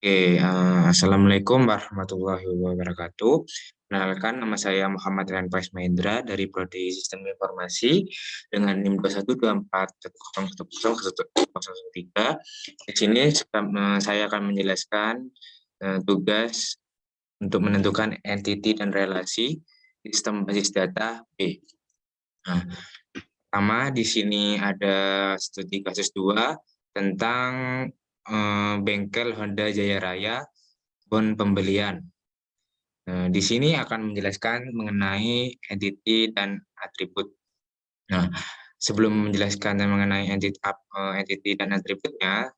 Assalamualaikum warahmatullahi wabarakatuh. Kenalkan, nama saya Muhammad Rian Pais Mahendra dari Prodi Sistem Informasi dengan NIM 212410101003. Di sini saya akan menjelaskan tugas untuk menentukan entiti dan relasi sistem basis data B. Nah, pertama di sini ada studi kasus 2 tentang bengkel Honda Jaya Raya bon pembelian. Di sini akan menjelaskan mengenai entity dan atribut. Nah, sebelum menjelaskan mengenai entity dan atributnya,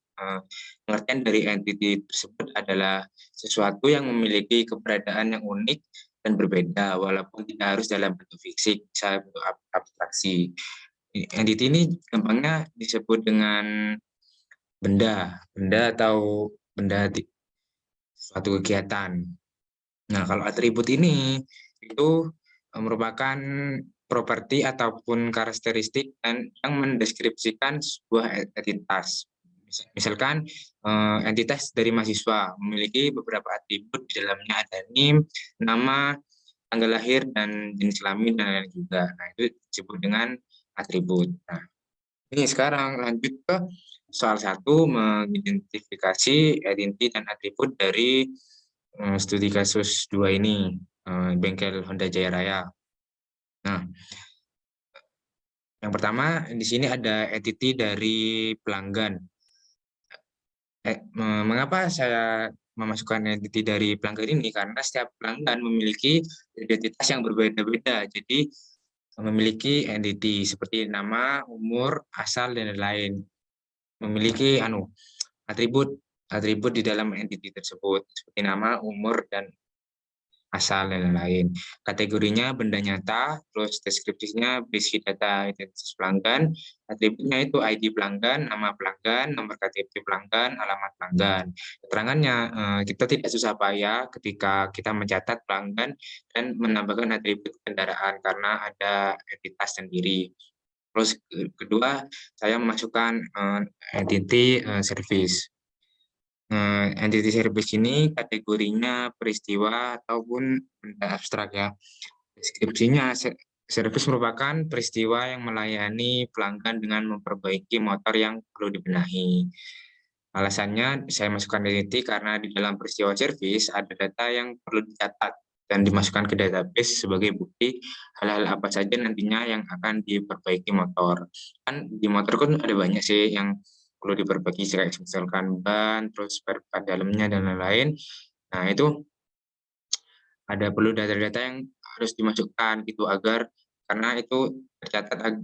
pengertian dari entity tersebut adalah sesuatu yang memiliki keberadaan yang unik dan berbeda, walaupun tidak harus dalam bentuk fisik, bisa bentuk abstraksi. Entity ini gampangnya disebut dengan benda atau suatu kegiatan. Nah, kalau atribut ini itu merupakan properti ataupun karakteristik yang mendeskripsikan sebuah entitas. Misalkan entitas dari mahasiswa memiliki beberapa atribut, di dalamnya ada NIM, nama, tanggal lahir, dan jenis kelamin, dan lain juga. Nah, itu disebut dengan atribut. Nah, ini sekarang lanjut ke soal 1, mengidentifikasi identitas dan atribut dari studi kasus 2 ini, bengkel Honda Jaya Raya. Nah, yang pertama di sini ada entity dari pelanggan. Mengapa saya memasukkan entity dari pelanggan ini? Karena setiap pelanggan memiliki identitas yang berbeda-beda. Jadi memiliki entity seperti nama, umur, asal, dan lain-lain. Memiliki atribut atribut di dalam entity tersebut seperti nama, umur, dan asal, dan lain-lain. Kategorinya benda nyata, terus deskripsinya berisi data identitas pelanggan, atributnya itu ID pelanggan, nama pelanggan, nomor KTP pelanggan, alamat pelanggan. Keterangannya, kita tidak susah payah ketika kita mencatat pelanggan dan menambahkan atribut kendaraan karena ada entitas sendiri. Terus kedua, saya memasukkan entity service. Entity service ini kategorinya peristiwa ataupun benda abstrak ya. Deskripsinya, service merupakan peristiwa yang melayani pelanggan dengan memperbaiki motor yang perlu dibenahi. Alasannya saya masukkan entity karena di dalam peristiwa service ada data yang perlu dicatat dan dimasukkan ke database sebagai bukti hal-hal apa saja nantinya yang akan diperbaiki motor. Kan di motor kan ada banyak sih yang perlu diperbaiki, kayak misalkan ban, terus spare part dalamnya, dan lain-lain. Nah, itu ada perlu data-data yang harus dimasukkan gitu agar karena itu tercatat,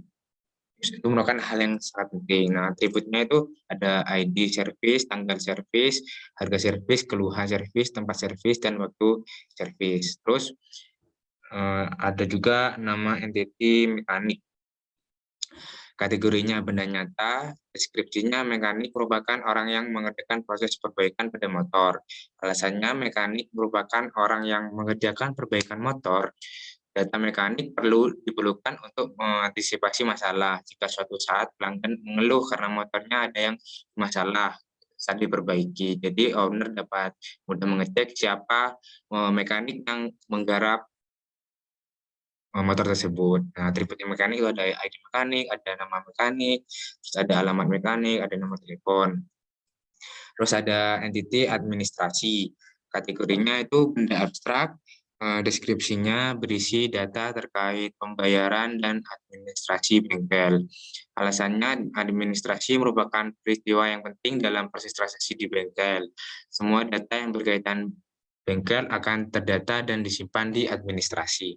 itu merupakan hal yang sangat penting. Nah, atributnya itu ada ID service, tanggal service, harga service, keluhan service, tempat service, dan waktu service. Terus ada juga nama entity mekanik. Kategorinya benda nyata, deskripsinya mekanik merupakan orang yang mengerjakan proses perbaikan pada motor. Alasannya mekanik merupakan orang yang mengerjakan perbaikan motor. Data mekanik diperlukan untuk mengantisipasi masalah jika suatu saat pelanggan mengeluh karena motornya ada yang masalah saat diperbaiki. Jadi owner dapat mudah mengecek siapa mekanik yang menggarap motor tersebut. Nah, atribut mekanik itu ada ID mekanik, ada nama mekanik, terus ada alamat mekanik, ada nomor telepon. Terus ada entity administrasi. Kategorinya itu benda abstrak, deskripsinya berisi data terkait pembayaran dan administrasi bengkel. Alasannya administrasi merupakan peristiwa yang penting dalam proses transaksi di bengkel. Semua data yang berkaitan bengkel akan terdata dan disimpan di administrasi.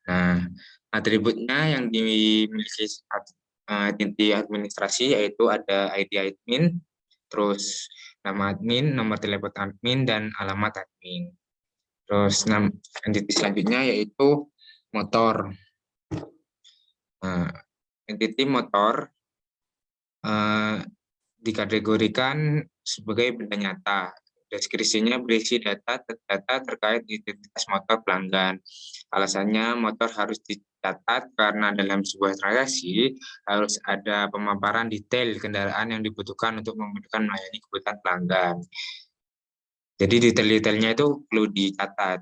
Nah, atributnya yang dimiliki entity administrasi yaitu ada ID admin, terus nama admin, nomor telepon admin, dan alamat admin. Terus entity selanjutnya yaitu motor. Nah, entity motor dikategorikan sebagai benda nyata. Deskripsinya berisi data terkait identitas motor pelanggan. Alasannya motor harus dicatat karena dalam sebuah transaksi harus ada pemaparan detail kendaraan yang dibutuhkan untuk memudahkan melayani kebutuhan pelanggan. Jadi detail-detailnya itu perlu dicatat.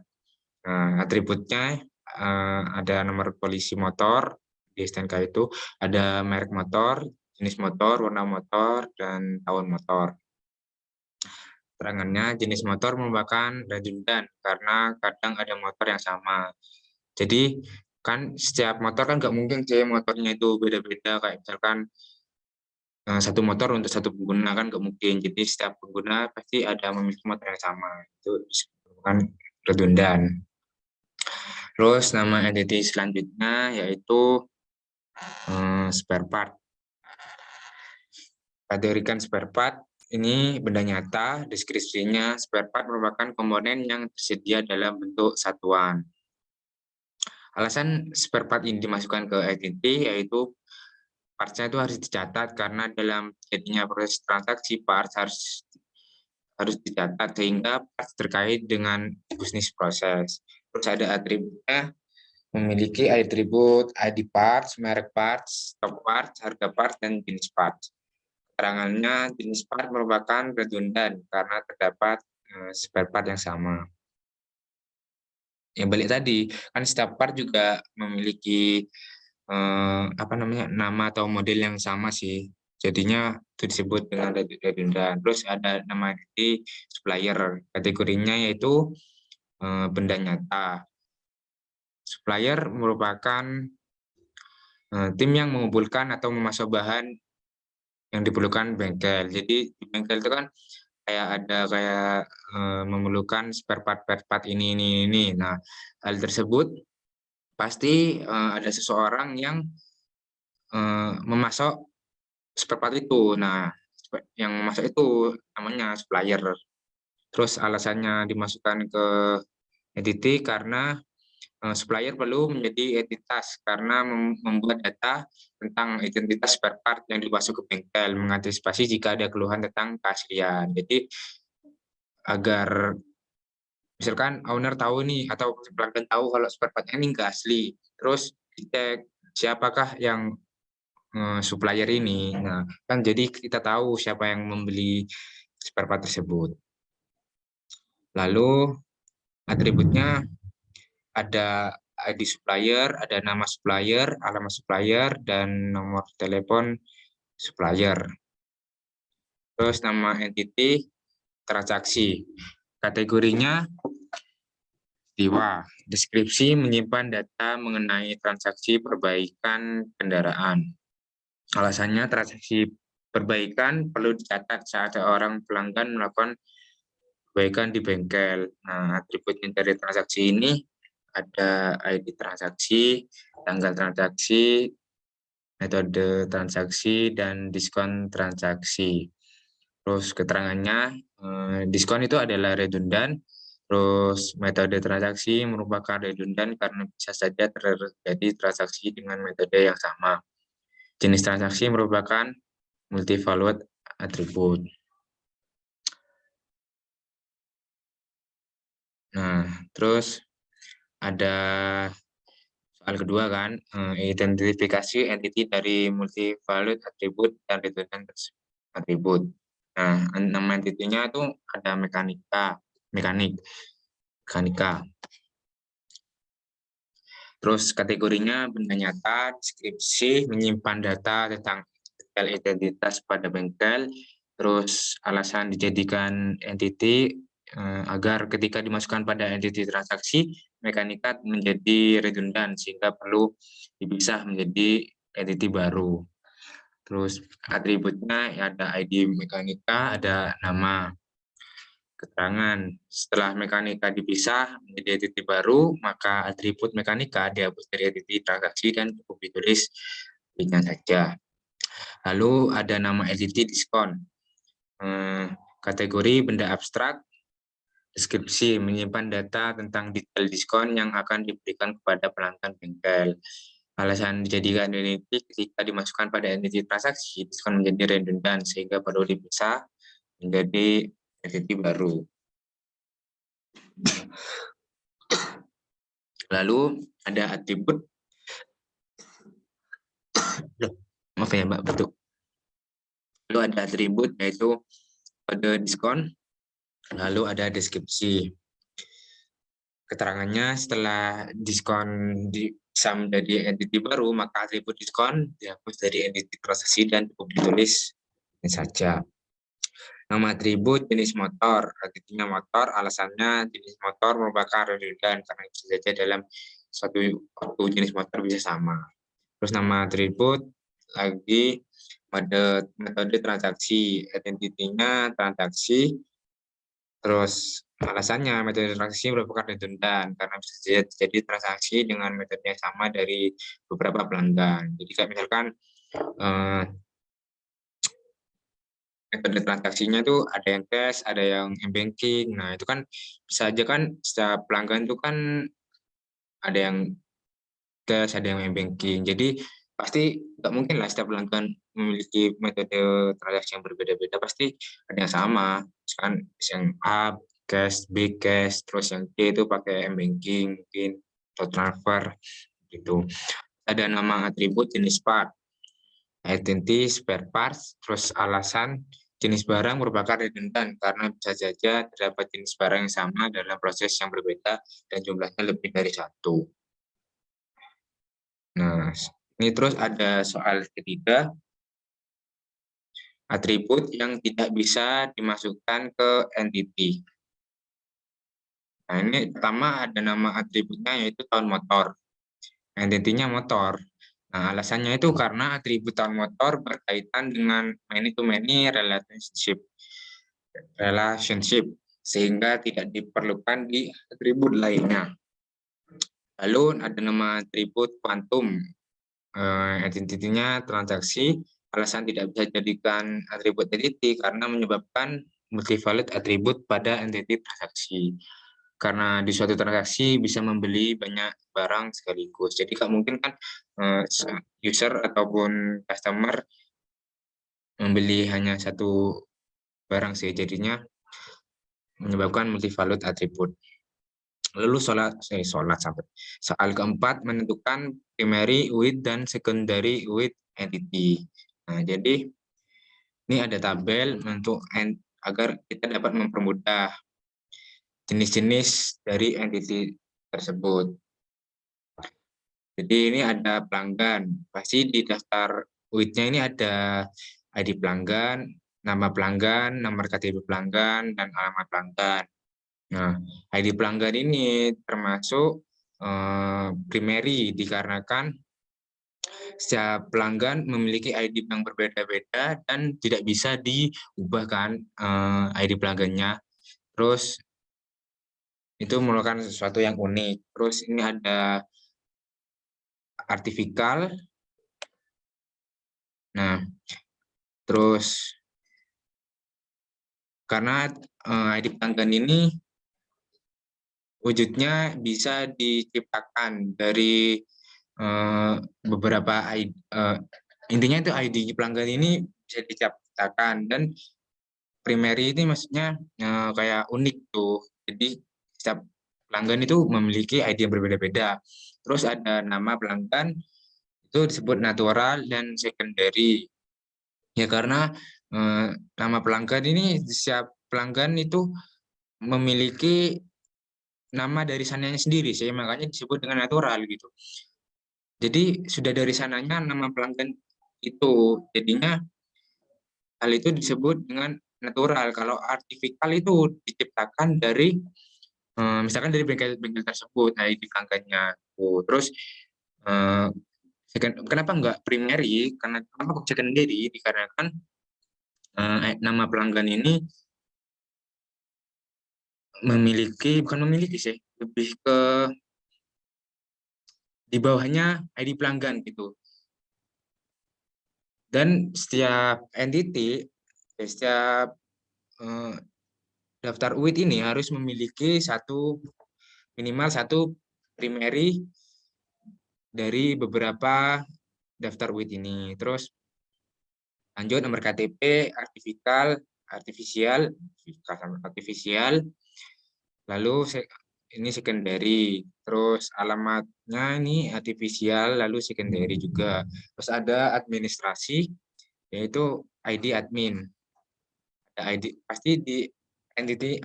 Atributnya ada nomor polisi motor di STNK itu, ada merek motor, jenis motor, warna motor, dan tahun motor. Keterangannya, jenis motor merupakan redundan karena kadang ada motor yang sama. Jadi kan setiap motor kan nggak mungkin motornya itu beda-beda, kayak misalkan satu motor untuk satu pengguna kan nggak mungkin. Jadi setiap pengguna pasti ada memiliki motor yang sama. Itu bukan redundan. Terus nama entity selanjutnya yaitu spare part. Kategorikan spare part ini benda nyata, deskripsinya spare part merupakan komponen yang tersedia dalam bentuk satuan. Alasan spare part ini dimasukkan ke entity yaitu parts-nya itu harus dicatat karena dalam jadinya proses transaksi parts harus dicatat sehingga parts terkait dengan bisnis proses. Terus ada atributnya, memiliki atribut ID parts, merek parts, stok parts, harga parts, dan jenis parts. Keterangannya, jenis part merupakan redundan karena terdapat spare part yang sama. Yang balik tadi, kan setiap part juga memiliki nama atau model yang sama sih. Jadinya itu disebut dengan redundan. Terus ada nama di supplier. Kategorinya yaitu benda nyata. Supplier merupakan tim yang mengumpulkan atau memasok bahan yang diperlukan bengkel. Jadi di bengkel itu kan kayak memerlukan spare part ini. Nah, hal tersebut pasti ada seseorang yang memasok spare part itu. Nah, yang memasok itu namanya supplier. Terus alasannya dimasukkan ke entity karena supplier perlu menjadi entitas karena membuat data tentang identitas spare part yang dimasuk ke bengkel, mengantisipasi jika ada keluhan tentang keaslian. Jadi agar misalkan owner tahu nih atau pelanggan tahu kalau spare part ini nggak asli, terus dicek siapakah yang supplier ini. Nah, kan jadi kita tahu siapa yang membeli spare part tersebut. Lalu atributnya ada ID supplier, ada nama supplier, alamat supplier, dan nomor telepon supplier. Terus nama entity, transaksi. Kategorinya peristiwa. Deskripsi menyimpan data mengenai transaksi perbaikan kendaraan. Alasannya transaksi perbaikan perlu dicatat saat seorang pelanggan melakukan perbaikan di bengkel. Nah, atributnya dari transaksi ini ada ID transaksi, tanggal transaksi, metode transaksi, dan diskon transaksi. Terus keterangannya, diskon itu adalah redundan, terus metode transaksi merupakan redundan karena bisa saja terjadi transaksi dengan metode yang sama. Jenis transaksi merupakan multi-valued attribute. Nah, terus ada soal kedua kan, identifikasi entity dari multi-valued attribute dan redundant attribute. Nah, nama entity-nya itu ada mekanika. Terus kategorinya benda nyata, deskripsi, menyimpan data tentang detail identitas pada bengkel, terus alasan dijadikan entity agar ketika dimasukkan pada entity transaksi, mekanika menjadi redundan sehingga perlu dipisah menjadi entity baru. Terus atributnya ada ID mekanika, ada nama. Keterangan, setelah mekanika dipisah menjadi entity baru, maka atribut mekanika dihapus dari entity transaksi dan cukup ditulis ringan saja. Lalu ada nama entity diskon. Kategori benda abstrak, deskripsi menyimpan data tentang detail diskon yang akan diberikan kepada pelanggan bengkel. Alasan dijadikan entity ketika dimasukkan pada entity transaksi, diskon menjadi redundan sehingga perlu dipisah menjadi entity baru. Lalu ada atribut, maaf ya Mbak, betul. Lalu ada atribut yaitu kode diskon, lalu ada deskripsi. Keterangannya setelah diskon bisa menjadi entity baru, maka atribut diskon dihapus dari entity transaksi dan cukup ditulis ini saja. Nama atribut jenis motor, artinya motor, alasannya jenis motor merupakan redundan karena bisa saja dalam suatu jenis motor bisa sama. Terus nama atribut lagi metode transaksi, identitinya transaksi, terus alasannya metode transaksi merupakan redundan karena bisa jadi transaksi dengan metode yang sama dari beberapa pelanggan. Jadi kayak misalkan metode transaksinya itu ada yang cash, ada yang banking. Nah itu kan bisa aja kan setiap pelanggan itu kan ada yang cash, ada yang banking. Jadi pasti nggak mungkin lah setiap pelanggan memiliki metode transaksi yang berbeda-beda. Pasti ada yang sama. Misalkan yang A cash, B cash, terus yang C itu pakai banking mungkin atau transfer gitu. Ada nama atribut jenis part, identity, spare parts, terus alasan jenis barang merupakan redundan karena bisa saja terdapat jenis barang yang sama dalam proses yang berbeda dan jumlahnya lebih dari satu. Nah, ini terus ada soal ketiga, atribut yang tidak bisa dimasukkan ke entity. Nah, ini pertama ada nama atributnya yaitu tahun motor. Entity-nya motor. Nah, alasannya itu karena atribut tahun motor berkaitan dengan many-to-many relationship, sehingga tidak diperlukan di atribut lainnya. Lalu ada nama atribut quantum, identitinya transaksi, alasan tidak bisa dijadikan atribut entity karena menyebabkan multi-valid atribut pada entity transaksi. Karena di suatu transaksi bisa membeli banyak barang sekaligus. Jadi nggak mungkin kan user ataupun customer membeli hanya satu barang sih, jadinya menyebabkan multi-valid atribut. Lalu soal keempat menentukan primary with dan secondary with entity. Nah, jadi ini ada tabel untuk agar kita dapat mempermudah jenis-jenis dari entity tersebut. Jadi ini ada pelanggan, pasti di daftar with-nya ini ada ID pelanggan, nama pelanggan, nomor KTP pelanggan, dan alamat pelanggan. Nah, ID pelanggan ini termasuk primary dikarenakan setiap pelanggan memiliki ID yang berbeda-beda dan tidak bisa diubahkan ID pelanggannya. Terus itu merupakan sesuatu yang unik. Terus ini ada artifikal. Nah, terus karena ID pelanggan ini wujudnya bisa diciptakan dari beberapa ID, intinya itu ID pelanggan ini bisa diciptakan, dan primary ini maksudnya kayak unik tuh. Jadi setiap pelanggan itu memiliki ID yang berbeda-beda. Terus ada nama pelanggan itu disebut natural dan secondary. Ya karena nama pelanggan ini setiap pelanggan itu memiliki nama dari sananya sendiri, sih makanya disebut dengan natural gitu. Jadi sudah dari sananya nama pelanggan itu, jadinya hal itu disebut dengan natural. Kalau artificial itu diciptakan dari misalkan dari bengkel-bengkel tersebut, nah ID pelanggannya. Terus kenapa enggak primary? Karena kenapa kok secondary? Dikarenakan nama pelanggan ini bukan memiliki sih, lebih ke di bawahnya ID pelanggan gitu. Dan setiap entity, setiap daftar UID ini harus memiliki minimal satu primary dari beberapa daftar UID ini. Terus lanjut nomor KTP, artifisial, lalu ini secondary, terus alamatnya ini artifisial, lalu secondary juga. Terus ada administrasi, yaitu ID admin. Ada ID, pasti di entity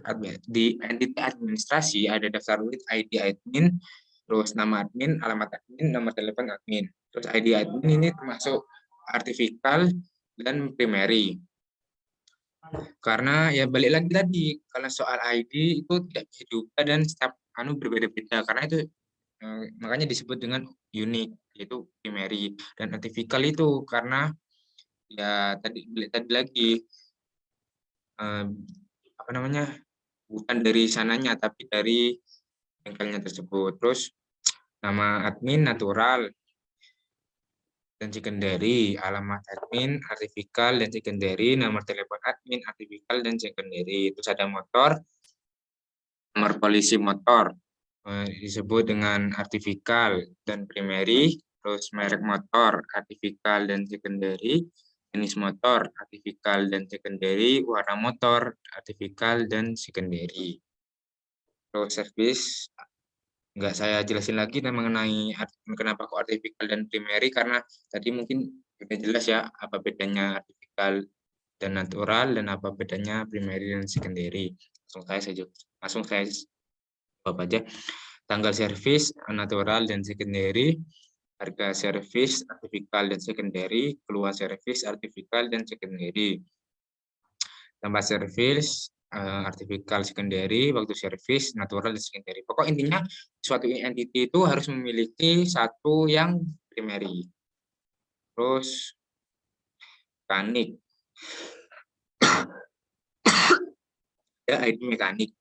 administrasi ada daftar with ID admin, terus nama admin, alamat admin, nomor telepon admin. Terus ID admin ini termasuk artificial dan primary. Karena ya balik lagi tadi, kalau soal ID itu tidak bisa diubah dan setiap berbeda-beda, karena itu makanya disebut dengan unik, yaitu primary. Dan artificial itu karena ya tadi lagi apa namanya, bukan dari sananya tapi dari bengkelnya tersebut. Terus nama admin natural dan secondary, alamat admin artificial dan secondary, nomor telepon admin artificial dan secondary. Terus ada motor, nomor polisi motor disebut dengan artificial dan primary. Terus merek motor artificial dan secondary, jenis motor artificial dan secondary, warna motor artificial dan secondary. Terus service nggak saya jelasin lagi mengenai kenapa kok artificial dan primary, karena tadi mungkin sudah jelas ya apa bedanya artificial dan natural dan apa bedanya primary dan secondary. Langsung saya jawab aja. Tanggal servis natural dan secondary, harga servis artificial dan secondary, keluar servis artificial dan secondary. Tempat servis artificial secondary, waktu servis natural dan secondary. Pokok intinya suatu entity itu harus memiliki satu yang primary. Terus mekanik. Ya, ID mekanik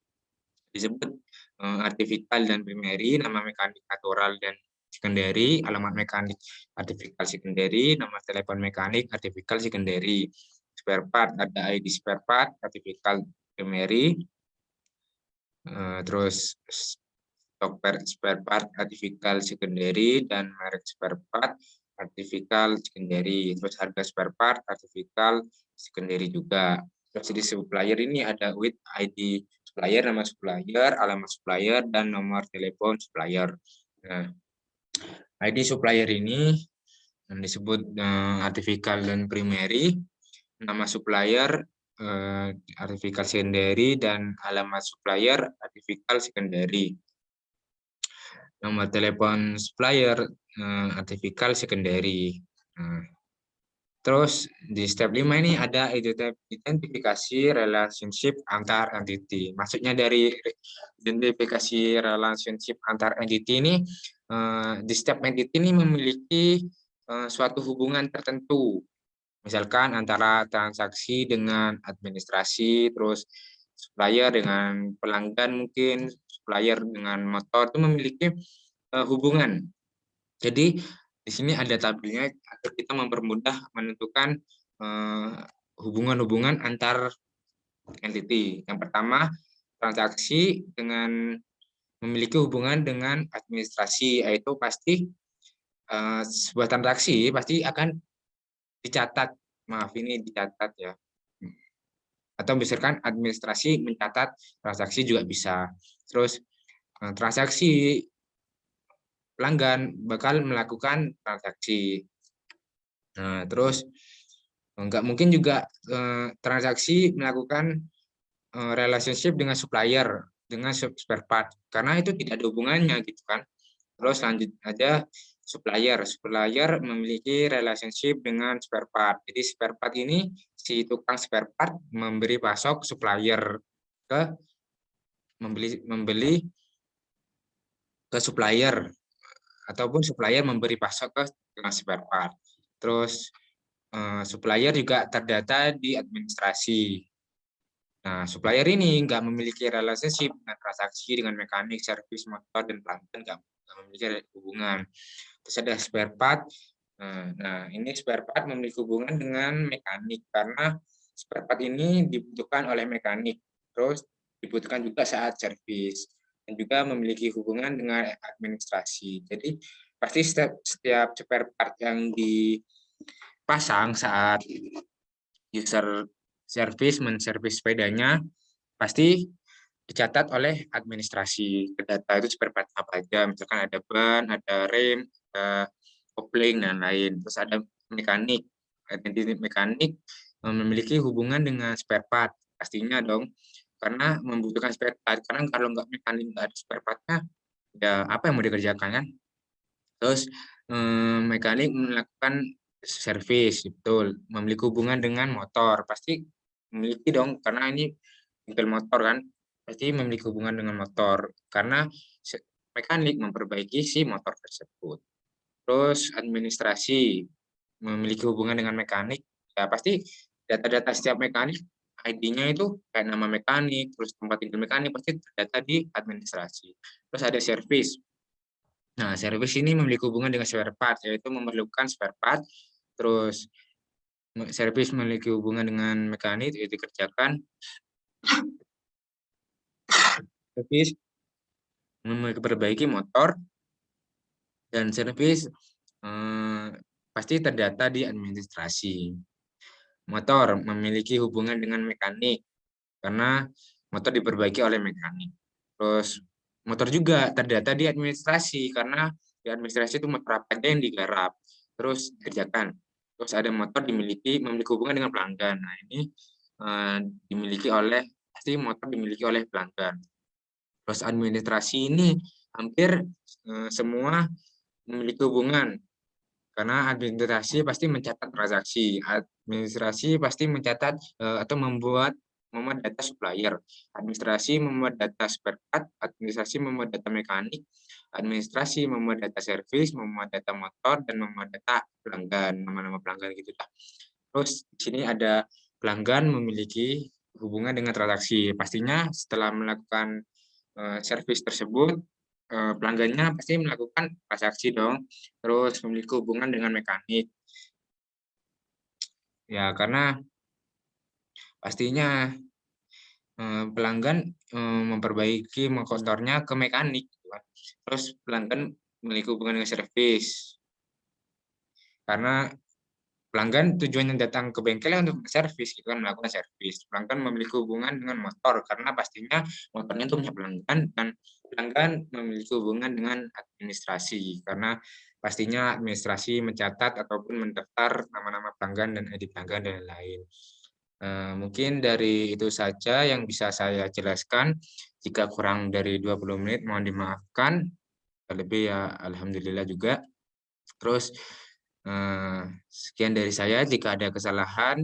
disebut artificial dan primary, nama mekanik natural dan secondary, alamat mekanik artificial secondary, nomor telepon mekanik artificial secondary. Spare part ada ID spare part artificial primary, terus stok spare part artificial secondary dan merek spare part artificial secondary. Terus harga spare part artificial secondary juga. Terus di supplier ini ada with ID supplier, nama supplier, alamat supplier, dan nomor telepon supplier. Nah, ID supplier ini yang disebut artificial dan primary, nama supplier artificial secondary, dan alamat supplier artificial secondary. Nomor telepon supplier artificial secondary. Terus di step 5 ini ada identifikasi relationship antar entity. Maksudnya dari identifikasi relationship antar entity ini, di setiap entity ini memiliki suatu hubungan tertentu. Misalkan antara transaksi dengan administrasi, terus supplier dengan pelanggan mungkin, supplier dengan motor itu memiliki hubungan. Jadi di sini ada tabelnya agar kita mempermudah menentukan hubungan-hubungan antar entity. Yang pertama, transaksi dengan memiliki hubungan dengan administrasi, yaitu pasti sebuah transaksi pasti akan dicatat. Maaf, ini dicatat ya. Atau misalkan administrasi mencatat transaksi juga bisa. Terus transaksi pelanggan bakal melakukan transaksi. Nah, terus nggak mungkin juga transaksi melakukan relationship dengan supplier, dengan spare part, karena itu tidak ada hubungannya gitu kan. Terus lanjut aja supplier memiliki relationship dengan spare part. Jadi spare part ini si tukang spare part memberi pasok supplier ke membeli ke supplier, ataupun supplier memberi pasok ke tukang spare part. Terus supplier juga terdata di administrasi. Nah, supplier ini nggak memiliki relationship dengan transaksi dengan mekanik, servis, motor, dan pelanggan, nggak memiliki hubungan. Terus ada spare part. Nah, ini spare part memiliki hubungan dengan mekanik karena spare part ini dibutuhkan oleh mekanik. Terus dibutuhkan juga saat servis dan juga memiliki hubungan dengan administrasi. Jadi pasti setiap spare part yang dipasang saat user servis menservis sepedanya pasti dicatat oleh administrasi. Data itu spare part apa aja, misalkan ada ban, ada rem, ada kopling, dan lain. Terus ada mekanik. Identiti mekanik memiliki hubungan dengan spare part, pastinya dong, karena membutuhkan spare part. Karena kalau nggak mekanik, nggak ada spare part-nya, ya apa yang mau dikerjakan kan? Terus mekanik melakukan servis, betul. Memiliki hubungan dengan motor, pasti memiliki dong, karena ini bengkel motor kan, pasti memiliki hubungan dengan motor, karena mekanik memperbaiki si motor tersebut. Terus administrasi memiliki hubungan dengan mekanik, ya pasti data-data setiap mekanik, ID-nya itu kayak nama mekanik, terus tempat tinggal mekanik, pasti terdata di administrasi. Terus ada servis. Nah, servis ini memiliki hubungan dengan spare part, yaitu memerlukan spare part, terus servis memiliki hubungan dengan mekanik, yaitu dikerjakan. Servis memperbaiki motor, dan servis pasti terdata di administrasi. Motor memiliki hubungan dengan mekanik, karena motor diperbaiki oleh mekanik. Terus motor juga terdata di administrasi, karena di administrasi itu motor apa aja yang digarap, terus dikerjakan. Terus ada motor memiliki hubungan dengan pelanggan. Nah, ini pasti motor dimiliki oleh pelanggan. Terus administrasi ini hampir semua memiliki hubungan, karena administrasi pasti mencatat transaksi, administrasi pasti mencatat atau membuat data supplier, administrasi membuat data spare part, administrasi membuat data mekanik, administrasi membuat data servis, membuat data motor, dan membuat data pelanggan, nama-nama pelanggan gitu. Terus di sini ada pelanggan memiliki hubungan dengan transaksi. Pastinya setelah melakukan servis tersebut, pelanggannya pasti melakukan transaksi dong, terus memiliki hubungan dengan mekanik. Ya, karena pastinya pelanggan memperbaiki motornya ke mekanik, gitu kan. Terus pelanggan memiliki hubungan dengan servis. Karena pelanggan tujuannya datang ke bengkel untuk servis, gitu kan, melakukan servis. Pelanggan memiliki hubungan dengan motor, karena pastinya motornya itu punya pelanggan, dan pelanggan memiliki hubungan dengan administrasi, karena pastinya administrasi mencatat ataupun mendaftar nama-nama pelanggan dan ID pelanggan dan lain-lain. Mungkin dari itu saja yang bisa saya jelaskan. Jika kurang dari 20 menit, mohon dimaafkan. Lebih ya alhamdulillah juga. Terus sekian dari saya. Jika ada kesalahan,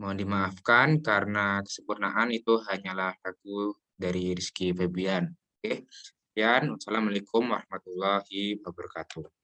mohon dimaafkan karena kesempurnaan itu hanyalah lagu dari Rizky Febian. Oke, sekian. Wassalamualaikum warahmatullahi wabarakatuh.